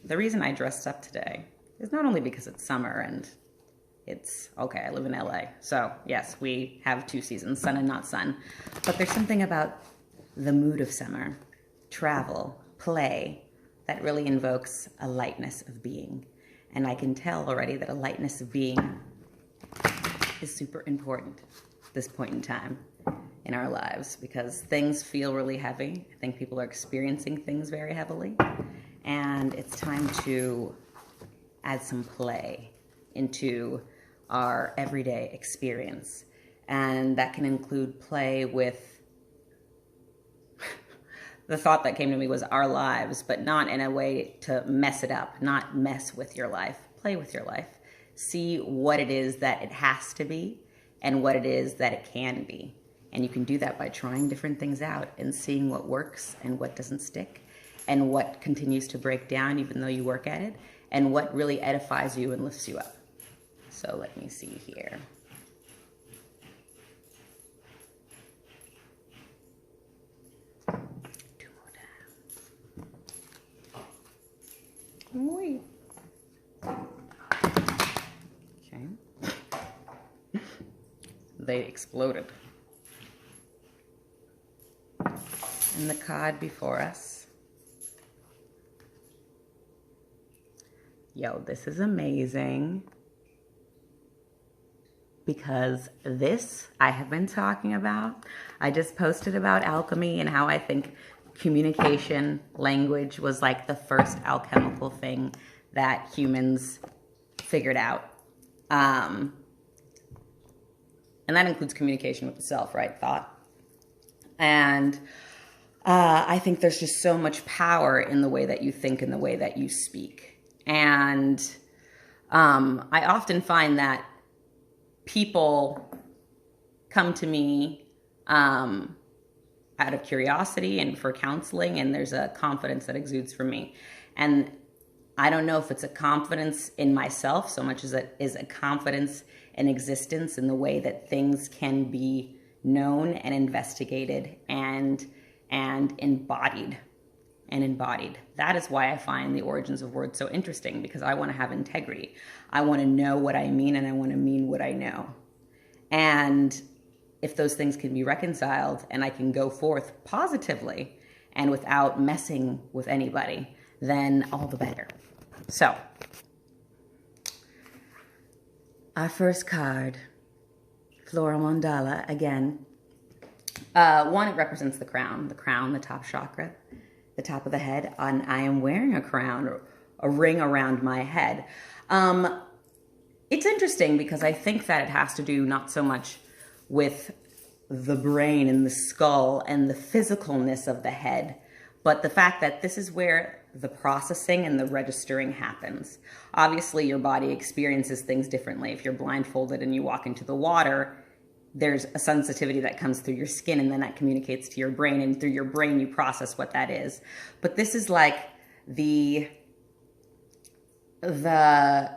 The reason I dressed up today is not only because it's summer and it's, okay, I live in LA. So yes, we have 2 seasons, sun and not sun. But there's something about the mood of summer, travel, play, that really invokes a lightness of being. And I can tell already that a lightness of being is super important at this point in time in our lives, because things feel really heavy. I think people are experiencing things very heavily. And it's time to add some play into our everyday experience. And that can include play with, the thought that came to me was our lives, but not in a way to mess it up, not mess with your life. Play with your life. See what it is that it has to be and what it is that it can be. And you can do that by trying different things out and seeing what works and what doesn't stick, and what continues to break down even though you work at it, and what really edifies you and lifts you up. So let me see here. Two more times. Wait. Okay. They exploded. And the card before us. Yo, this is amazing, because this I have been talking about. I just posted about alchemy and how I think communication, language was like the first alchemical thing that humans figured out. And that includes communication with the self, right? Thought. And I think there's just so much power in the way that you think and the way that you speak. And I often find that people come to me out of curiosity and for counseling, and there's a confidence that exudes from me. And I don't know if it's a confidence in myself so much as it is a confidence in existence, in the way that things can be known and investigated and embodied. That is why I find the origins of words so interesting, because I want to have integrity. I want to know what I mean, and I want to mean what I know. And if those things can be reconciled and I can go forth positively and without messing with anybody, then all the better. So, our first card, Floral Mandala, again. One, it represents the crown, the top chakra, the top of the head, and I am wearing a crown, or a ring around my head. It's interesting because I think that it has to do not so much with the brain and the skull and the physicalness of the head, but the fact that this is where the processing and the registering happens. Obviously, your body experiences things differently. If you're blindfolded and you walk into the water, there's a sensitivity that comes through your skin, and then that communicates to your brain, and through your brain you process what that is. But this is like the I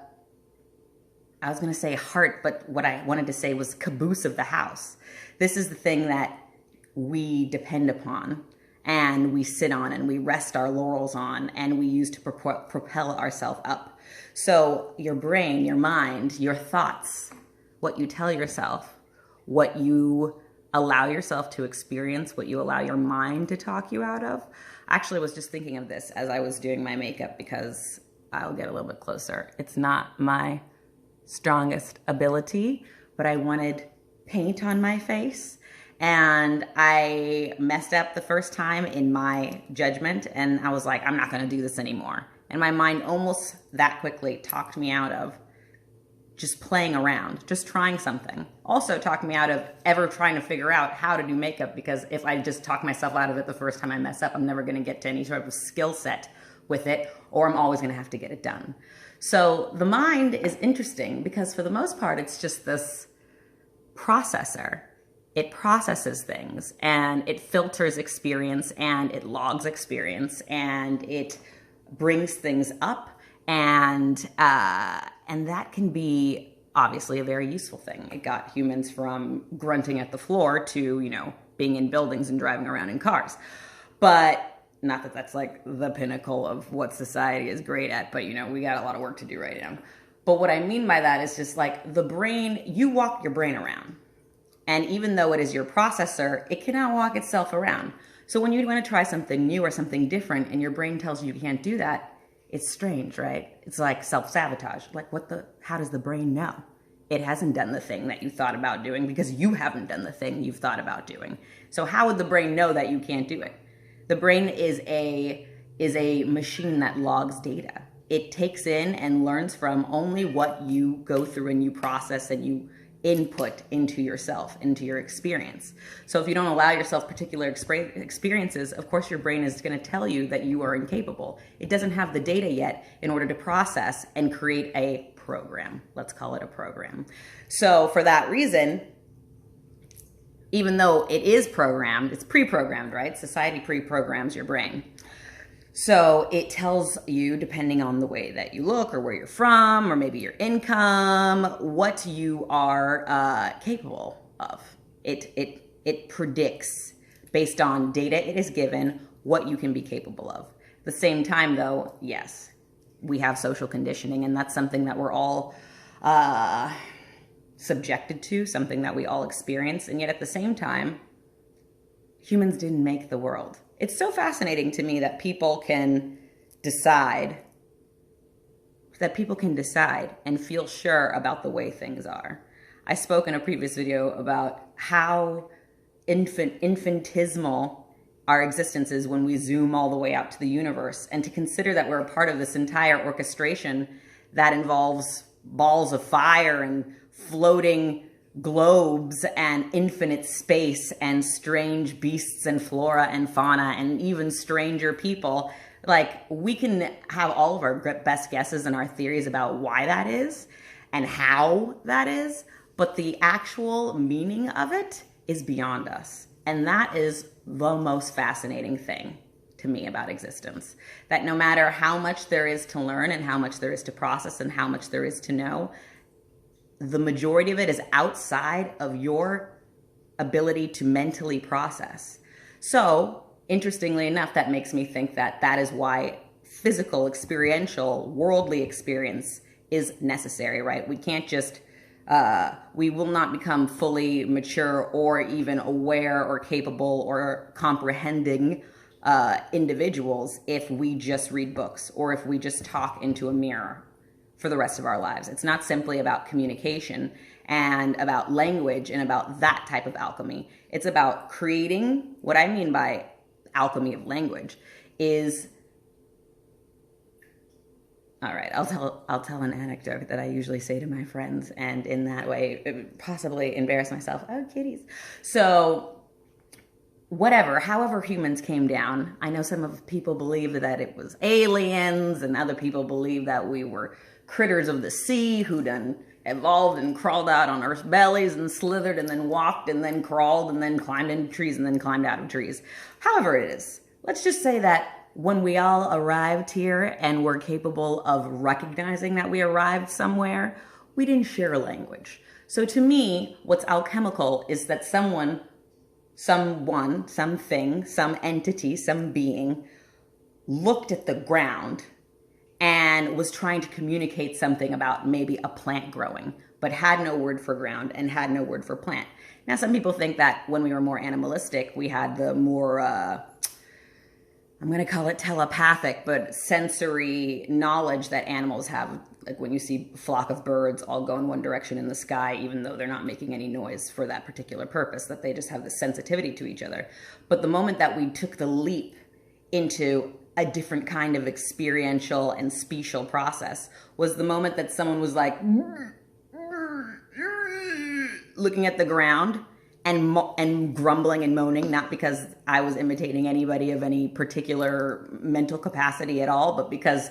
was going to say heart, but what I wanted to say was caboose of the house. This is the thing that we depend upon, and we sit on, and we rest our laurels on, and we use to propel ourselves up. So your brain, your mind, your thoughts, what you tell yourself, what you allow yourself to experience, what you allow your mind to talk you out of. I actually was just thinking of this as I was doing my makeup, because I'll get a little bit closer. It's not my strongest ability, but I wanted paint on my face, and I messed up the first time in my judgment, and I was like, I'm not going to do this anymore. And my mind almost that quickly talked me out of just playing around, just trying something. Also talked me out of ever trying to figure out how to do makeup, because if I just talk myself out of it the first time I mess up, I'm never going to get to any sort of skill set with it, or I'm always going to have to get it done. So the mind is interesting because for the most part, it's just this processor. It processes things, and it filters experience, and it logs experience, and it brings things up, and that can be obviously a very useful thing. It got humans from grunting at the floor to, being in buildings and driving around in cars. But not that that's like the pinnacle of what society is great at, but you know, we got a lot of work to do right now. But what I mean by that is just like the brain, you walk your brain around. And even though it is your processor, it cannot walk itself around. So when you want to try something new or something different and your brain tells you you can't do that, it's strange, right? It's like self-sabotage. Like how does the brain know? It hasn't done the thing that you thought about doing because you haven't done the thing you've thought about doing. So how would the brain know that you can't do it? The brain is a machine that logs data. It takes in and learns from only what you go through and you process and you input into yourself, into your experience. So if you don't allow yourself particular experiences, of course your brain is going to tell you that you are incapable. It doesn't have the data yet in order to process and create a program. Let's call it a program. So for that reason, even though it is programmed, it's pre-programmed, right? Society pre-programs your brain. So it tells you, depending on the way that you look or where you're from or maybe your income, what you are capable of. It predicts based on data it is given what you can be capable of. At the same time though, yes, we have social conditioning, and that's something that we're all subjected to, something that we all experience, and yet at the same time, humans didn't make the world. It's so fascinating to me that people can decide and feel sure about the way things are. I spoke in a previous video about how infinitesimal our existence is when we zoom all the way out to the universe, and to consider that we're a part of this entire orchestration that involves balls of fire and floating globes and infinite space and strange beasts and flora and fauna and even stranger people. Like, we can have all of our best guesses and our theories about why that is and how that is, but the actual meaning of it is beyond us. And that is the most fascinating thing to me about existence. That no matter how much there is to learn and how much there is to process and how much there is to know, the majority of it is outside of your ability to mentally process. So, interestingly enough, that makes me think that that is why physical, experiential, worldly experience is necessary, right? We can't just, we will not become fully mature or even aware or capable or comprehending individuals if we just read books or if we just talk into a mirror for the rest of our lives. It's not simply about communication and about language and about that type of alchemy. It's about creating, what I mean by alchemy of language is, all right, I'll tell an anecdote that I usually say to my friends, and in that way possibly embarrass myself. Oh, kitties. So however humans came down, I know some of people believe that it was aliens, and other people believe that we were critters of the sea who done evolved and crawled out on Earth's bellies and slithered and then walked and then crawled and then climbed into trees and then climbed out of trees. However it is, let's just say that when we all arrived here and were capable of recognizing that we arrived somewhere, we didn't share a language. So to me, what's alchemical is that someone, something, some entity, some being looked at the ground and was trying to communicate something about maybe a plant growing, but had no word for ground and had no word for plant. Now, some people think that when we were more animalistic, we had the more, I'm going to call it telepathic, but sensory knowledge that animals have. Like when you see a flock of birds all go in one direction in the sky, even though they're not making any noise for that particular purpose, that they just have this sensitivity to each other. But the moment that we took the leap into a different kind of experiential and special process was the moment that someone was like looking at the ground and grumbling and moaning, not because I was imitating anybody of any particular mental capacity at all, but because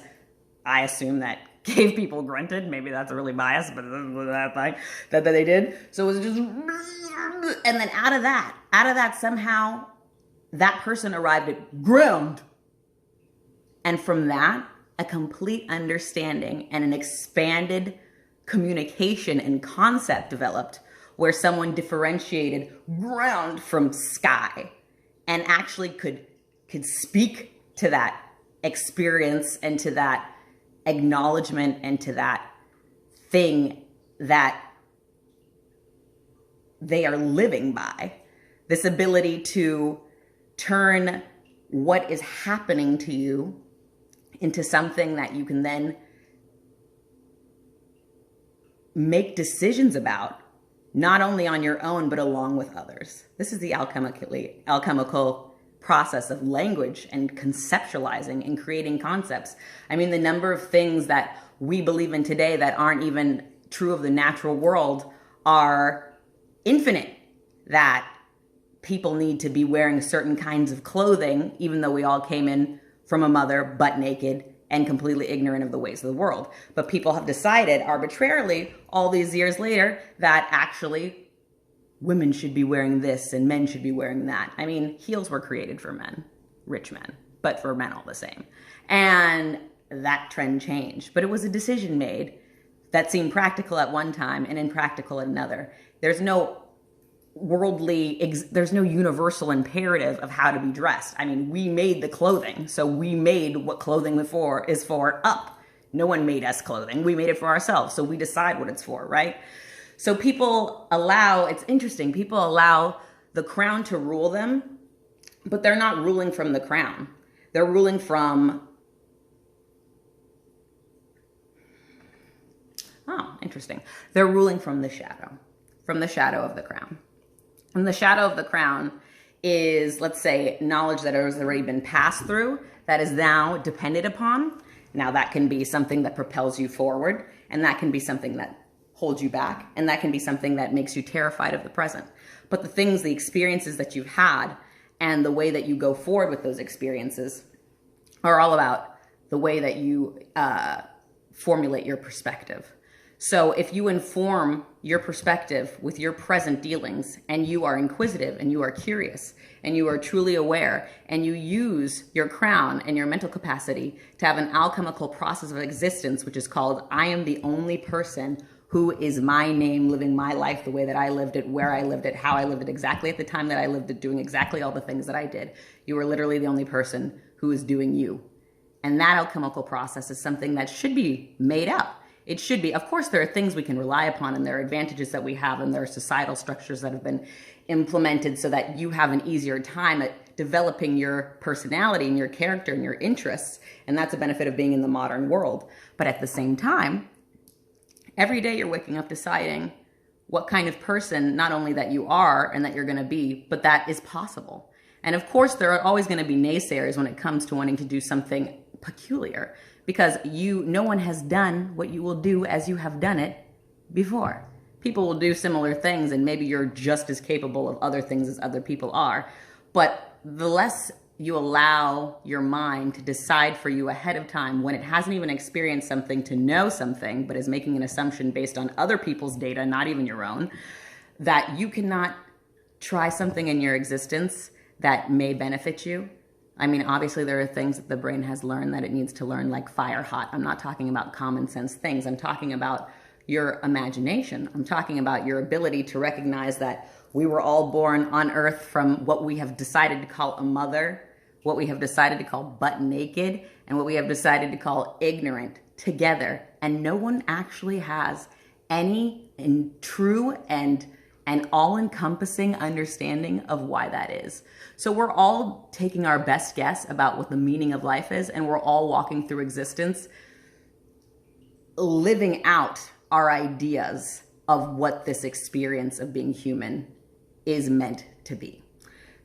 I assume that cave people grunted. Maybe that's really biased, but that's fine that they did. So it was just, and then out of that somehow that person arrived at ground. And from that, a complete understanding and an expanded communication and concept developed where someone differentiated ground from sky and actually could speak to that experience and to that acknowledgement and to that thing that they are living by. This ability to turn what is happening to you into something that you can then make decisions about, not only on your own, but along with others. This is the alchemical process of language and conceptualizing and creating concepts. I mean, the number of things that we believe in today that aren't even true of the natural world are infinite. That people need to be wearing certain kinds of clothing, even though we all came in from a mother butt naked and completely ignorant of the ways of the world. But people have decided arbitrarily all these years later that actually women should be wearing this and men should be wearing that. I mean, heels were created for men, rich men, but for men all the same. And that trend changed. But it was a decision made that seemed practical at one time and impractical at another. There's no there's no universal imperative of how to be dressed. I mean, we made the clothing, so we made what clothing is for up. No one made us clothing. We made it for ourselves, so we decide what it's for, right? So people it's interesting, people allow the crown to rule them, but they're not ruling from the crown. They're ruling from, interesting. They're ruling from the shadow of the crown. And the shadow of the crown is, let's say, knowledge that has already been passed through, that is now depended upon. Now that can be something that propels you forward, and that can be something that holds you back, and that can be something that makes you terrified of the present. But the experiences that you've had, and the way that you go forward with those experiences are all about the way that you formulate your perspective. So if you inform your perspective with your present dealings, and you are inquisitive and you are curious and you are truly aware, and you use your crown and your mental capacity to have an alchemical process of existence, which is called, I am the only person who is my name, living my life the way that I lived it, where I lived it, how I lived it, exactly at the time that I lived it, doing exactly all the things that I did. You are literally the only person who is doing you. And that alchemical process is something that should be made up. It should be. Of course, there are things we can rely upon, and there are advantages that we have, and there are societal structures that have been implemented so that you have an easier time at developing your personality and your character and your interests. And that's a benefit of being in the modern world. But at the same time, every day you're waking up deciding what kind of person, not only that you are and that you're going to be, but that is possible. And of course, there are always going to be naysayers when it comes to wanting to do something peculiar, because no one has done what you will do as you have done it before. People will do similar things, and maybe you're just as capable of other things as other people are. But the less you allow your mind to decide for you ahead of time, when it hasn't even experienced something, to know something, but is making an assumption based on other people's data, not even your own, that you cannot try something in your existence that may benefit you. I mean, obviously there are things that the brain has learned that it needs to learn, like fire hot. I'm not talking about common sense things. I'm talking about your imagination. I'm talking about your ability to recognize that we were all born on earth from what we have decided to call a mother, what we have decided to call butt naked, and what we have decided to call ignorant together. And no one actually has any true and an all-encompassing understanding of why that is. So we're all taking our best guess about what the meaning of life is, and we're all walking through existence, living out our ideas of what this experience of being human is meant to be.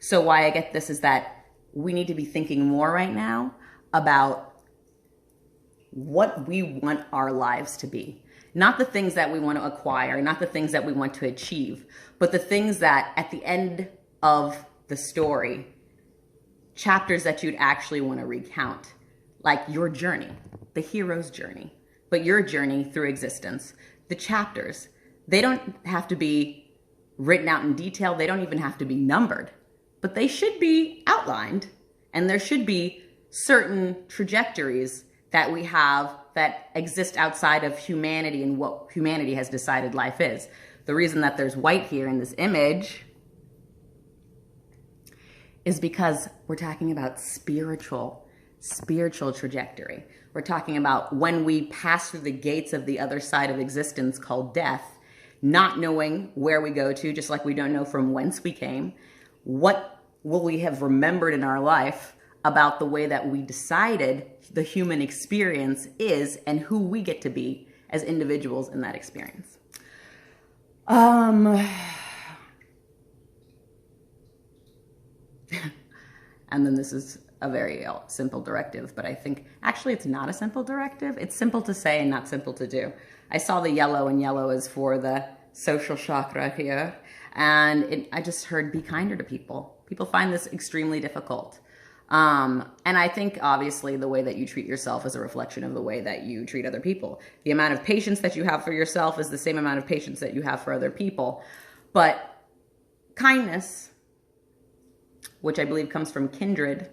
So why I get this is that we need to be thinking more right now about what we want our lives to be. Not the things that we want to acquire, not the things that we want to achieve, but the things that at the end of the story, chapters that you'd actually want to recount, like your journey, the hero's journey, but your journey through existence. The chapters, they don't have to be written out in detail. They don't even have to be numbered, but they should be outlined, and there should be certain trajectories that we have that exist outside of humanity and what humanity has decided life is. The reason that there's white here in this image is because we're talking about spiritual trajectory. We're talking about when we pass through the gates of the other side of existence called death, not knowing where we go to, just like we don't know from whence we came. What will we have remembered in our life about the way that we decided the human experience is and who we get to be as individuals in that experience? And then this is a very simple directive, but I think actually it's not a simple directive. It's simple to say and not simple to do. I saw the yellow, and yellow is for the social chakra here. And I just heard be kinder to people. People find this extremely difficult. And I think obviously the way that you treat yourself is a reflection of the way that you treat other people. The amount of patience that you have for yourself is the same amount of patience that you have for other people. But kindness, which I believe comes from kindred,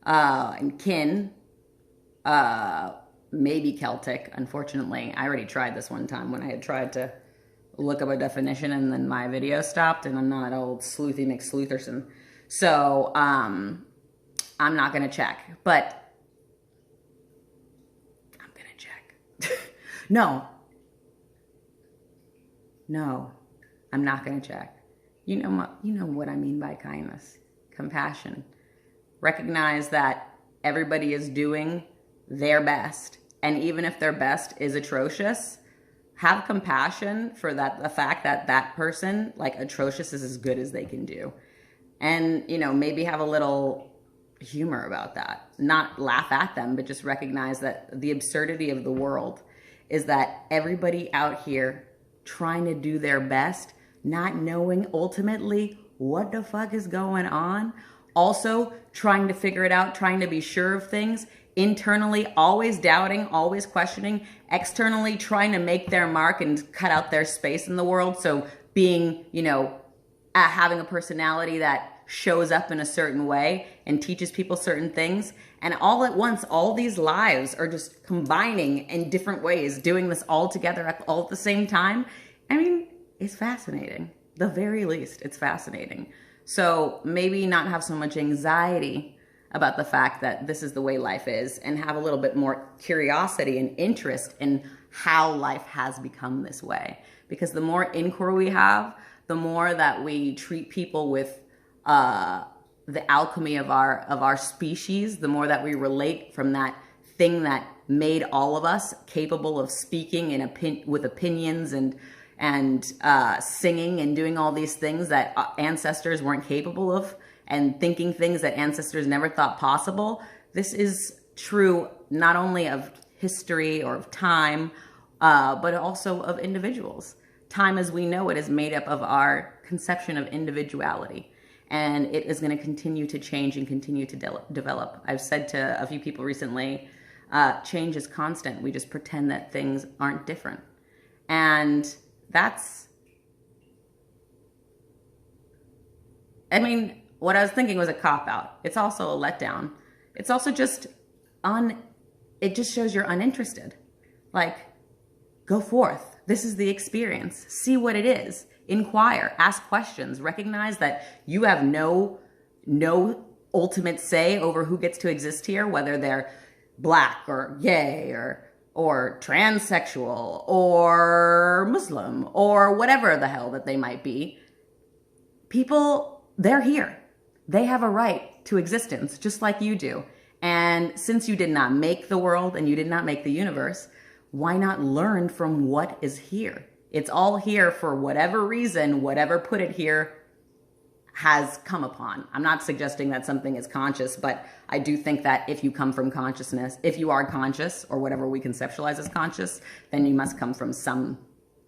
and kin, maybe Celtic, unfortunately. I already tried this one time when I had tried to look up a definition and then my video stopped, and I'm not old sleuthy McSleutherson. So, I'm not going to check, but I'm going to check. No, I'm not going to check. You know what I mean by kindness, compassion. Recognize that everybody is doing their best. And even if their best is atrocious, have compassion for the fact that that person, like, atrocious is as good as they can do. And, maybe have a little humor about that. Not laugh at them, but just recognize that the absurdity of the world is that everybody out here trying to do their best, not knowing ultimately what the fuck is going on. Also trying to figure it out, trying to be sure of things. Internally, always doubting, always questioning. Externally, trying to make their mark and cut out their space in the world. So being, having a personality that shows up in a certain way and teaches people certain things. And all at once, all these lives are just combining in different ways, doing this all together all at the same time. I mean, it's fascinating. The very least, it's fascinating. So maybe not have so much anxiety about the fact that this is the way life is, and have a little bit more curiosity and interest in how life has become this way. Because the more inquiry we have, the more that we treat people with the alchemy of our species, the more that we relate from that thing that made all of us capable of speaking with opinions and singing and doing all these things that ancestors weren't capable of, and thinking things that ancestors never thought possible. This is true not only of history or of time, but also of individuals. Time as we know it is made up of our conception of individuality, and it is going to continue to change and continue to develop. I've said to a few people recently, change is constant. We just pretend that things aren't different. And what I was thinking was a cop-out. It's also a letdown. It's also just it just shows you're uninterested. Like, go forth. This is the experience. See what it is. Inquire, ask questions, recognize that you have no ultimate say over who gets to exist here, whether they're black or gay or transsexual or Muslim or whatever the hell that they might be. People, they're here. They have a right to existence just like you do. And since you did not make the world and you did not make the universe, why not learn from what is here? It's all here for whatever reason, whatever put it here has come upon. I'm not suggesting that something is conscious, but I do think that if you come from consciousness, if you are conscious or whatever we conceptualize as conscious, then you must come from some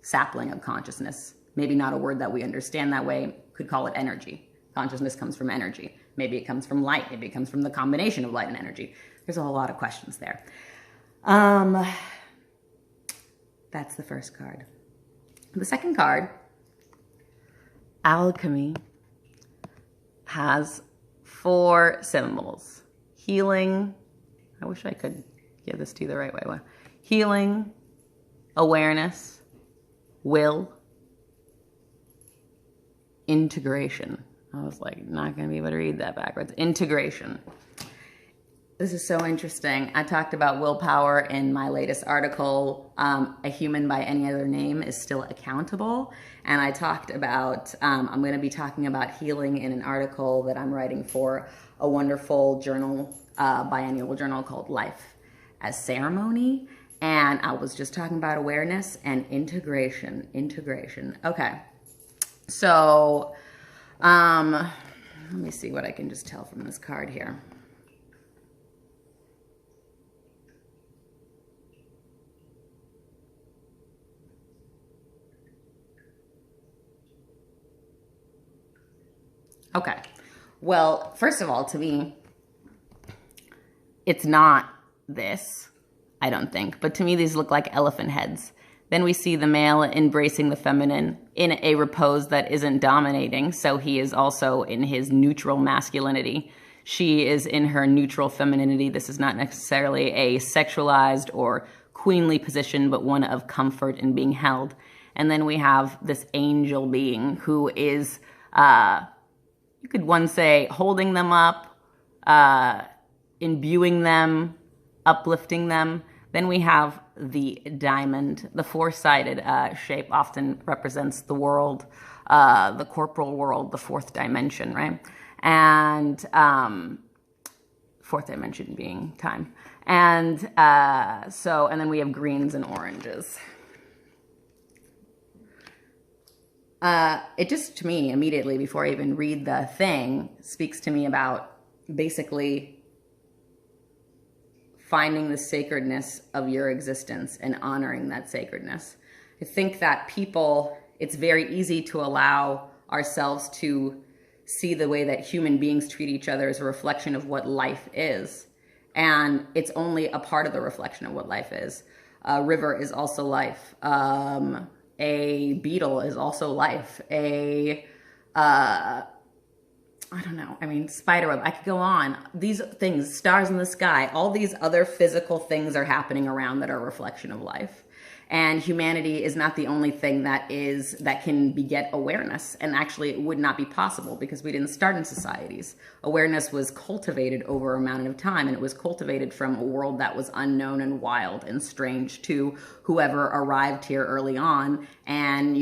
sapling of consciousness. Maybe not a word that we understand that way. Could call it energy. Consciousness comes from energy. Maybe it comes from light. Maybe it comes from the combination of light and energy. There's a whole lot of questions there. That's the first card. The second card, alchemy, has 4 symbols. Healing. I wish I could give this to you the right way. Healing, awareness, will, integration. I was like, not going to be able to read that backwards. Integration. This is so interesting. I talked about willpower in my latest article. A human by any other name is still accountable. And I talked about, I'm going to be talking about healing in an article that I'm writing for a wonderful journal, biannual journal called Life as Ceremony. And I was just talking about awareness and integration. Okay. So, let me see what I can just tell from this card here. Okay. Well, first of all, to me, it's not this, I don't think. But to me, these look like elephant heads. Then we see the male embracing the feminine in a repose that isn't dominating. So he is also in his neutral masculinity. She is in her neutral femininity. This is not necessarily a sexualized or queenly position, but one of comfort and being held. And then we have this angel being who is, you could one say, holding them up, imbuing them, uplifting them. Then we have the diamond. The four-sided shape often represents the world, the corporal world, the fourth dimension, right? And fourth dimension being time. And and then we have greens and oranges. It just, to me, immediately before I even read the thing, speaks to me about basically finding the sacredness of your existence and honoring that sacredness. I think that people, it's very easy to allow ourselves to see the way that human beings treat each other as a reflection of what life is. And it's only a part of the reflection of what life is. A river is also life. A beetle is also life. I don't know. I mean, spiderweb, I could go on. These things, stars in the sky, all these other physical things are happening around that are a reflection of life. And humanity is not the only thing that can beget awareness. And actually, it would not be possible because we didn't start in societies. Awareness was cultivated over a amount of time, and it was cultivated from a world that was unknown and wild and strange to whoever arrived here early on and,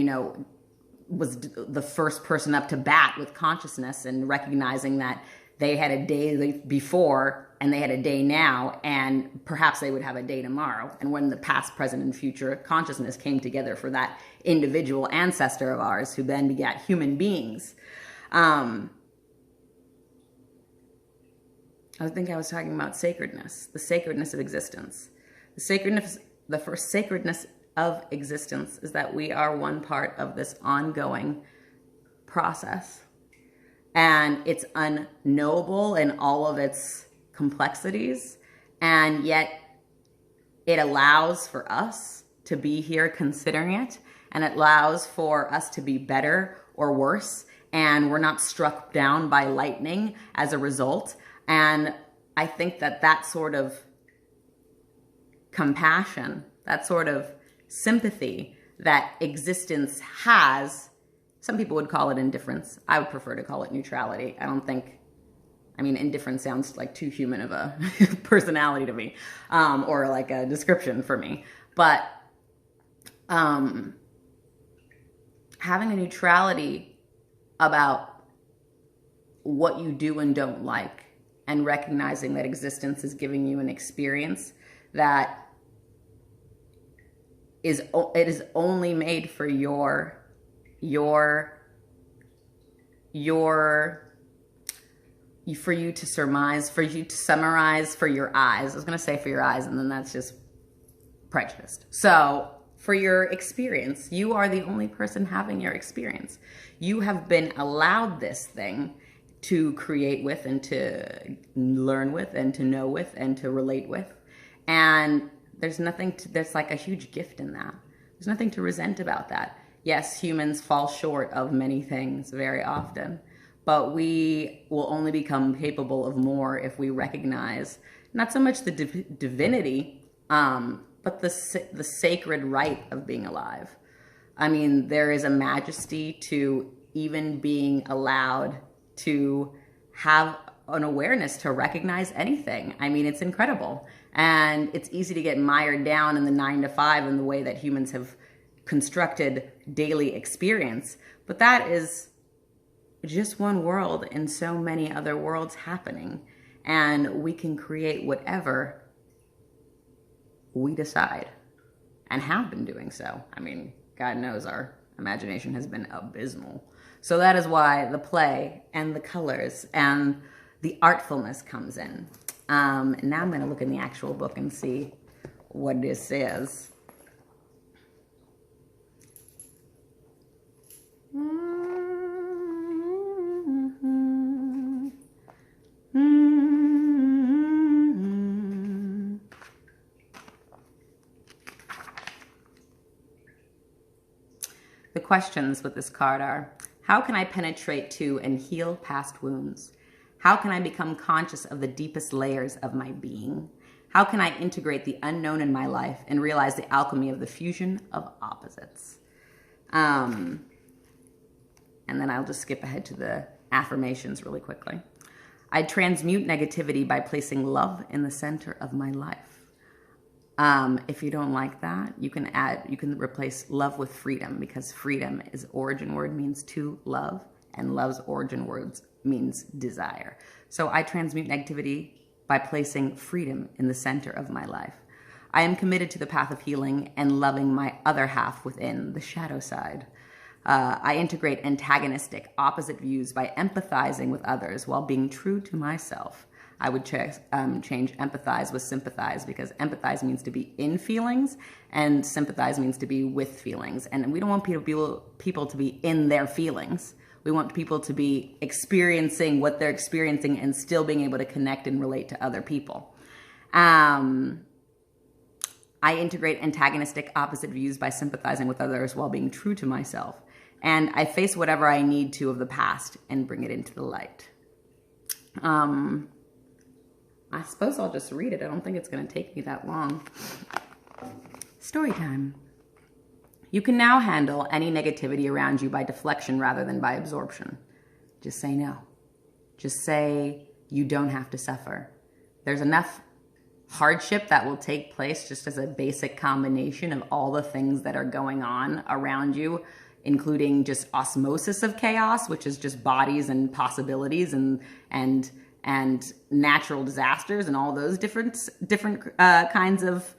was the first person up to bat with consciousness and recognizing that they had a day before and they had a day now, and perhaps they would have a day tomorrow. And when the past, present, and future consciousness came together for that individual ancestor of ours who then begat human beings. I think I was talking about sacredness, the sacredness of existence. The first sacredness of existence is that we are one part of this ongoing process. And it's unknowable in all of its complexities, and yet it allows for us to be here considering it, and it allows for us to be better or worse, and we're not struck down by lightning as a result. And I think that sort of compassion, that sort of sympathy that existence has, some people would call it indifference. I would prefer to call it neutrality. Indifference sounds like too human of a personality to me, or like a description for me. But having a neutrality about what you do and don't like, and recognizing that existence is giving you an experience that it is only made for for you to surmise, for you to summarize, for your eyes. I was going to say for your eyes, and then that's just prejudiced. So for your experience, you are the only person having your experience. You have been allowed this thing to create with and to learn with and to know with and to relate with. And there's like a huge gift in that. There's nothing to resent about that. Yes, humans fall short of many things very often, but we will only become capable of more if we recognize not so much the divinity, but the sacred right of being alive. I mean, there is a majesty to even being allowed to have an awareness to recognize anything. I mean, it's incredible. And it's easy to get mired down in the 9 to 5 in the way that humans have constructed daily experience. But that is just one world in so many other worlds happening. And we can create whatever we decide, and have been doing so. I mean, God knows our imagination has been abysmal. So that is why the play and the colors and the artfulness comes in. And now I'm going to look in the actual book and see what this says. The questions with this card are: how can I penetrate to and heal past wounds? How can I become conscious of the deepest layers of my being? How can I integrate the unknown in my life and realize the alchemy of the fusion of opposites? And then I'll just skip ahead to the affirmations really quickly. I transmute negativity by placing love in the center of my life. If you don't like that, you can replace love with freedom, because freedom is origin word means to love, and love's origin words means desire. So I transmute negativity by placing freedom in the center of my life. I am committed to the path of healing and loving my other half within, the shadow side. I integrate antagonistic, opposite views by empathizing with others while being true to myself. I would change empathize with sympathize, because empathize means to be in feelings and sympathize means to be with feelings. And we don't want people to be in their feelings. We want people to be experiencing what they're experiencing and still being able to connect and relate to other people. I integrate antagonistic, opposite views by sympathizing with others while being true to myself. And I face whatever I need to of the past and bring it into the light. I suppose I'll just read it. I don't think it's going to take me that long. Story time. You can now handle any negativity around you by deflection rather than by absorption. Just say no. Just say you don't have to suffer. There's enough hardship that will take place just as a basic combination of all the things that are going on around you, including just osmosis of chaos, which is just bodies and possibilities and natural disasters and all those different kinds of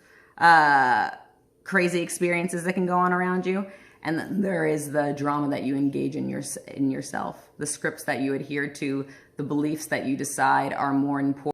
crazy experiences that can go on around you. And then there is the drama that you engage in yourself, the scripts that you adhere to, the beliefs that you decide are more important